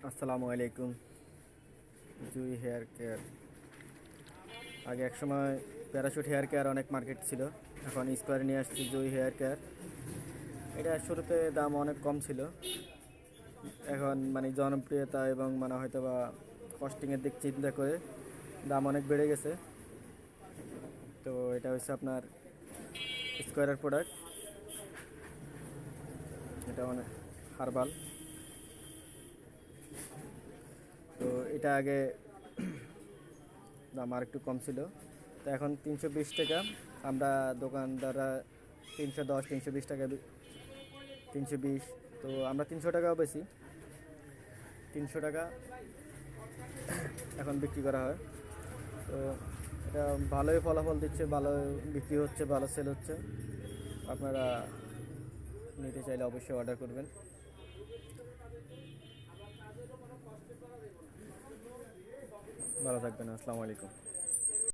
আসসালামু আলাইকুম। জুই hair care. আগে এক সময় প্যারাশুট হেয়ার কেয়ার অনেক মার্কেট ছিল, এখন স্কোয়ারে নিয়ে আসছি জুই হেয়ার কেয়ার। এটা শুরুতে দাম অনেক কম ছিল, এখন মানে জনপ্রিয়তা এবং মানে হয়তো বা কস্টিংয়ের দিক চিন্তা করে দাম অনেক বেড়ে গেছে। তো এটা হচ্ছে আপনার স্কোয়ারের প্রোডাক্ট। এটা অনেক হার্বাল। তো এটা আগে দাম আর একটু কম ছিল, তো এখন 320 টাকা। আমরা দোকানদাররা 310, 320 টাকা, 320। তো আমরা 300 টাকাও বেশি, 300 টাকা এখন বিক্রি করা হয়। তো এটা ভালোই ফলাফল দিচ্ছে, ভালো বিক্রি হচ্ছে, ভালো সেল হচ্ছে। আপনারা নিতে চাইলে অবশ্যই অর্ডার করবেন। ভালো থাকবেন। আসসালামু আলাইকুম।